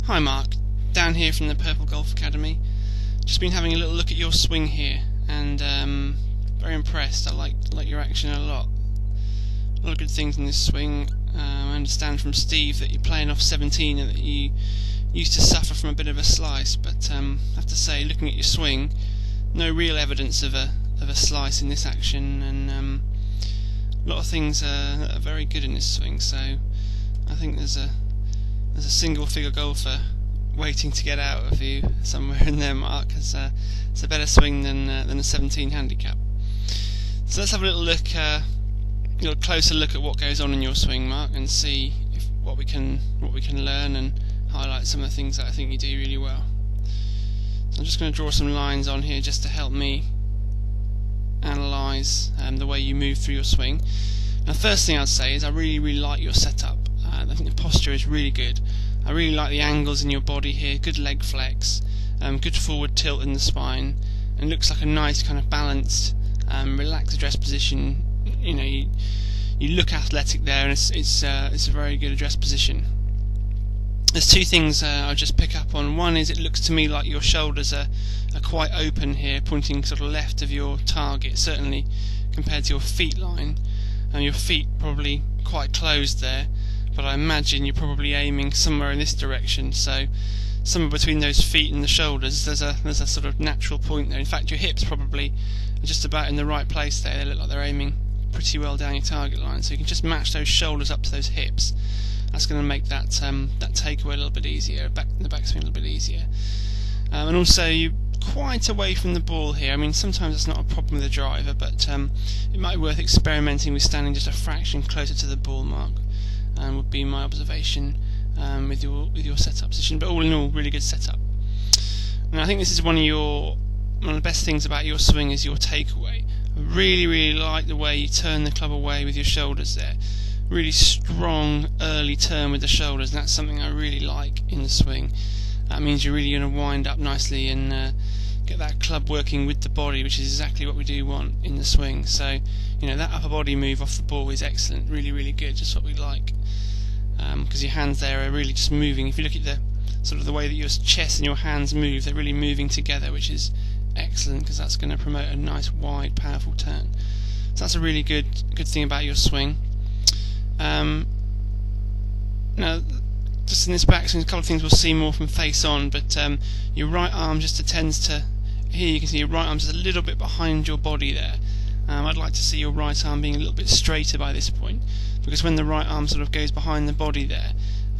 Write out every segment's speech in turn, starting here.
Hi Mark, Dan here from the Purple Golf Academy. Just been having a little look at your swing here and very impressed. I like your action a lot. A lot of good things in this swing. I understand from Steve that you're playing off 17 and that you used to suffer from a bit of a slice, but I have to say, looking at your swing, no real evidence of a slice in this action, and a lot of things are very good in this swing. So I think there's a single figure golfer waiting to get out of you somewhere in there, Mark. It's a better swing than a 17 handicap. So let's have a little closer look at what goes on in your swing, Mark, and see what we can learn and highlight some of the things that I think you do really well. So I'm just going to draw some lines on here just to help me analyse the way you move through your swing. Now, the first thing I'd say is I really like your setup. I think the posture is really good. I really like the angles in your body here, good leg flex, good forward tilt in the spine, and looks like a nice kind of balanced, relaxed address position. You know, you look athletic there, and it's a very good address position. There's two things I'll just pick up on. One is it looks to me like your shoulders are quite open here, pointing sort of left of your target, certainly compared to your feet line. Your feet probably quite closed there, but I imagine you're probably aiming somewhere in this direction. So somewhere between those feet and the shoulders, there's a sort of natural point there. In fact, your hips probably are just about in the right place there. They look like they're aiming pretty well down your target line. So you can just match those shoulders up to those hips. That's going to make that takeaway a little bit easier, the backswing a little bit easier. And also, you're quite away from the ball here. I mean, sometimes that's not a problem with the driver, but it might be worth experimenting with standing just a fraction closer to the ball, Mark. Would be my observation with your setup position. But all in all, really good setup. And I think this is one of the best things about your swing is your takeaway. I really like the way you turn the club away with your shoulders there. Really strong early turn with the shoulders, and that's something I really like in the swing. That means you're really going to wind up nicely and get that club working with the body, which is exactly what we do want in the swing. So, you know, that upper body move off the ball is excellent, really good, just what we like. Because your hands there are really just moving. If you look at the sort of the way that your chest and your hands move, they're really moving together, which is excellent because that's going to promote a nice wide, powerful turn. So that's a really good thing about your swing. Now, just in this backswing, a couple of things we'll see more from face on, but your right arm just tends to, here you can see your right arm's just a little bit behind your body there. I'd like to see your right arm being a little bit straighter by this point, because when the right arm sort of goes behind the body there,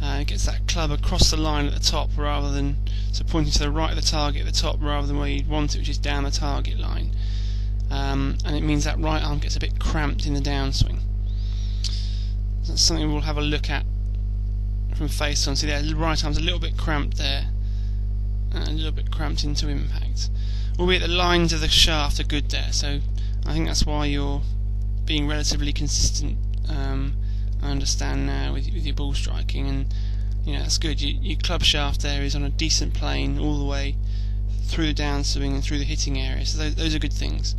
it gets that club across the line at the top rather than, so pointing to the right of the target at the top rather than where you'd want it, which is down the target line. And it means that right arm gets a bit cramped in the downswing. So that's something we'll have a look at from face on. See there, the right arm's a little bit cramped there, and a little bit cramped into impact. Albeit the lines of the shaft are good there, so I think that's why you're being relatively consistent. I understand now with your ball striking, and you know that's good. Your club shaft there is on a decent plane all the way through the downswing and through the hitting area, so those are good things.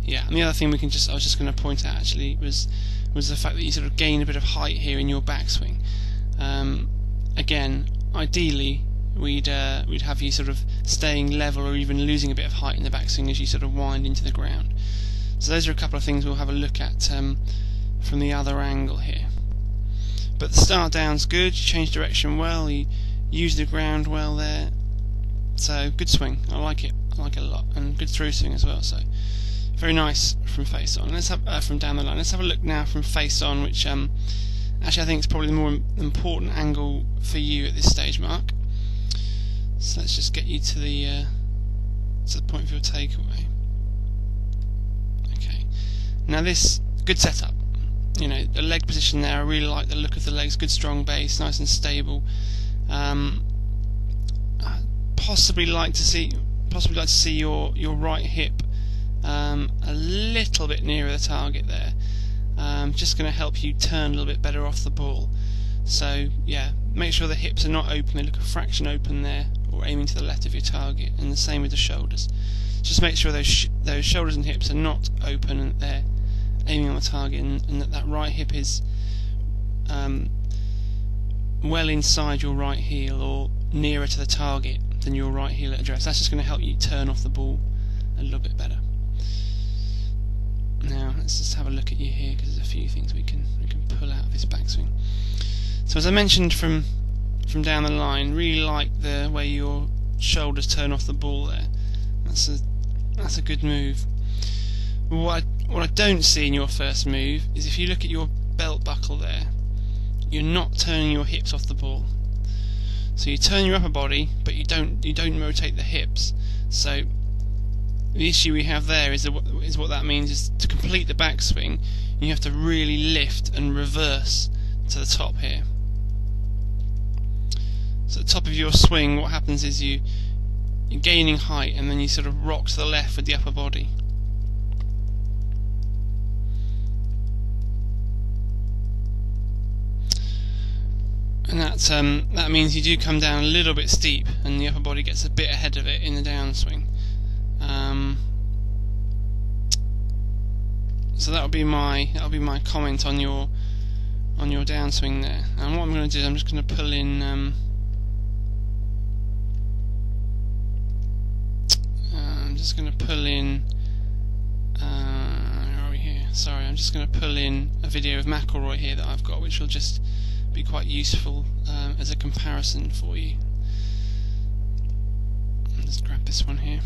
Yeah, and the other thing I was just going to point out actually was the fact that you sort of gain a bit of height here in your backswing. Again, ideally we'd have you sort of staying level or even losing a bit of height in the backswing as you sort of wind into the ground. So those are a couple of things we'll have a look at from the other angle here. But the start down's good, you change direction well, you use the ground well there. So good swing, I like it a lot, and good through swing as well. So very nice from face on. Let's have from down the line. Let's have a look now from face on, which actually I think is probably the more important angle for you at this stage, Mark. So let's just get you to the point of your takeaway. Okay. Now this good setup. You know, the leg position there. I really like the look of the legs. Good strong base, nice and stable. I'd possibly like to see your right hip a little bit nearer the target there. Just going to help you turn a little bit better off the ball. So yeah, make sure the hips are not open, they look a fraction open there, or aiming to the left of your target, and the same with the shoulders. Just make sure those shoulders and hips are not open and that they're aiming on the target, and that right hip is well inside your right heel or nearer to the target than your right heel at address. That's just going to help you turn off the ball a little bit better. Now let's just have a look at you here, because there's a few things we can pull out of this backswing. So as I mentioned from down the line, really like the way your shoulders turn off the ball there. That's a good move. What I don't see in your first move is, if you look at your belt buckle there, you're not turning your hips off the ball. So you turn your upper body, but you don't rotate the hips. So the issue we have there is what that means is, to complete the backswing, you have to really lift and reverse to the top here. So at the top of your swing, what happens is you're gaining height, and then you sort of rock to the left with the upper body. And that means you do come down a little bit steep, and the upper body gets a bit ahead of it in the downswing. So that'll be my comment on your downswing there. And what I'm going to do is I'm just going to pull in. I'm just going to pull in. Where are we here? Sorry, I'm just going to pull in a video of McIlroy here that I've got, which will just be quite useful as a comparison for you. Let's grab this one here.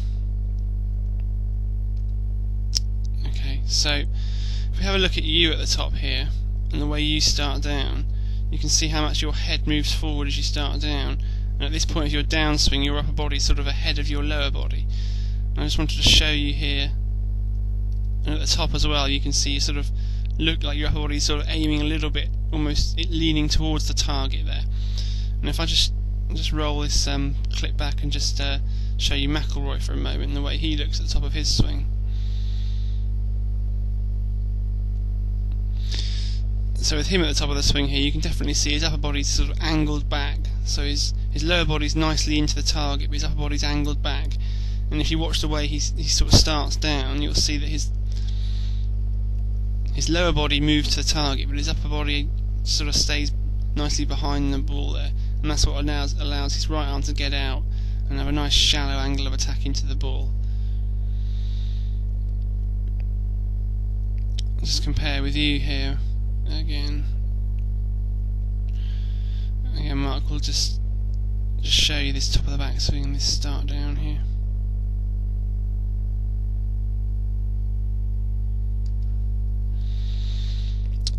Okay, so if we have a look at you at the top here, and the way you start down, you can see how much your head moves forward as you start down. And at this point of your downswing, your upper body is sort of ahead of your lower body. And I just wanted to show you here, and at the top as well, you can see you sort of look like your upper body is sort of aiming a little bit, almost leaning towards the target there. And if I just roll this clip back and just show you McIlroy for a moment, and the way he looks at the top of his swing. So with him at the top of the swing here, you can definitely see his upper body's sort of angled back. So his lower body's nicely into the target, but his upper body's angled back. And if you watch the way he sort of starts down, you'll see that his lower body moves to the target, but his upper body sort of stays nicely behind the ball there. And that's what allows his right arm to get out and have a nice shallow angle of attack into the ball. Just compare with you here. Again, Mark will just show you this top of the backswing and this start down here.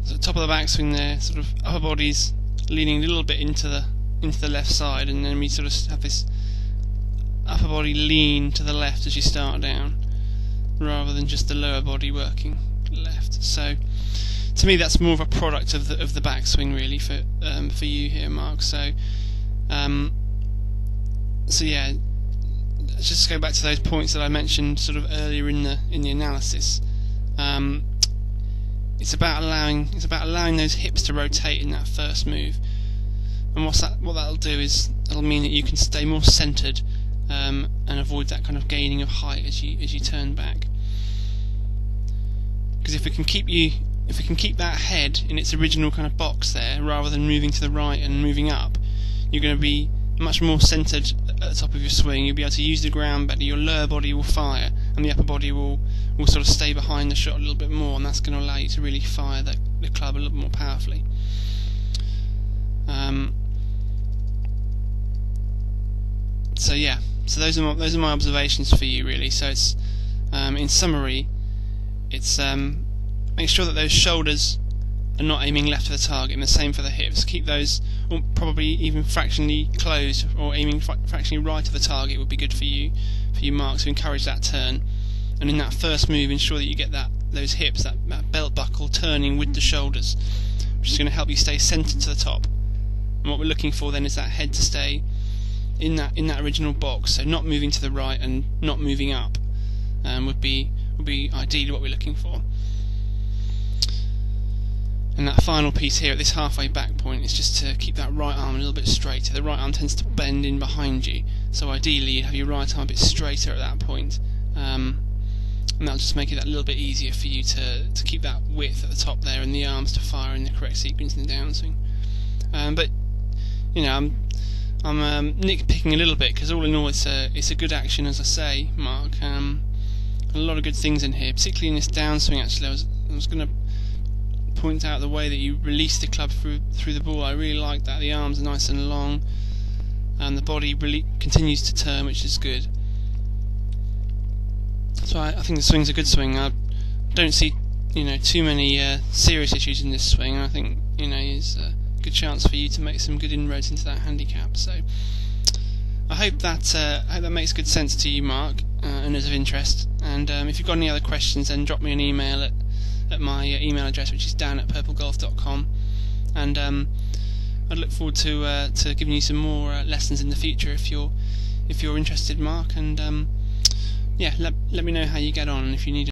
So top of the backswing there, sort of upper body's leaning a little bit into the left side, and then we sort of have this upper body lean to the left as you start down, rather than just the lower body working left. So to me, that's more of a product of the backswing, really, for you here, Mark. So yeah, let's just go back to those points that I mentioned sort of earlier in the analysis. It's about allowing those hips to rotate in that first move, and what that'll do is it'll mean that you can stay more centered and avoid that kind of gaining of height as you turn back. Because if we can keep that head in its original kind of box there, rather than moving to the right and moving up, you're going to be much more centered at the top of your swing. You'll be able to use the ground better. Your lower body will fire, and the upper body will sort of stay behind the shot a little bit more, and that's going to allow you to really fire the club a little bit more powerfully. So yeah, so those are my observations for you, really. So it's in summary, it's make sure that those shoulders are not aiming left of the target, and the same for the hips. Keep those probably even fractionally closed, or aiming fractionally right of the target would be good for you, Mark, to encourage that turn. And in that first move, ensure that you get those hips, that belt buckle turning with the shoulders, which is going to help you stay centered to the top. And what we're looking for then is that head to stay in that original box, so not moving to the right and not moving up, would be ideally what we're looking for. And that final piece here at this halfway back point is just to keep that right arm a little bit straighter. The right arm tends to bend in behind you, so ideally you have your right arm a bit straighter at that point, and that'll just make it that little bit easier for you to keep that width at the top there, and the arms to fire in the correct sequence in the downswing. But I'm nitpicking a little bit, because all in all it's a good action, as I say, Mark. A lot of good things in here, particularly in this downswing. Actually, I was going to point out the way that you release the club through the ball. I really like that. The arms are nice and long, and the body really continues to turn, which is good. So I think the swing's a good swing. I don't see too many serious issues in this swing, and I think there's a good chance for you to make some good inroads into that handicap. So I hope that makes good sense to you, Mark, and is of interest. And if you've got any other questions, then drop me an email at my email address, which is dan@purplegolf.com, and I'd look forward to giving you some more lessons in the future if you're interested, Mark. And yeah, let me know how you get on, and if you need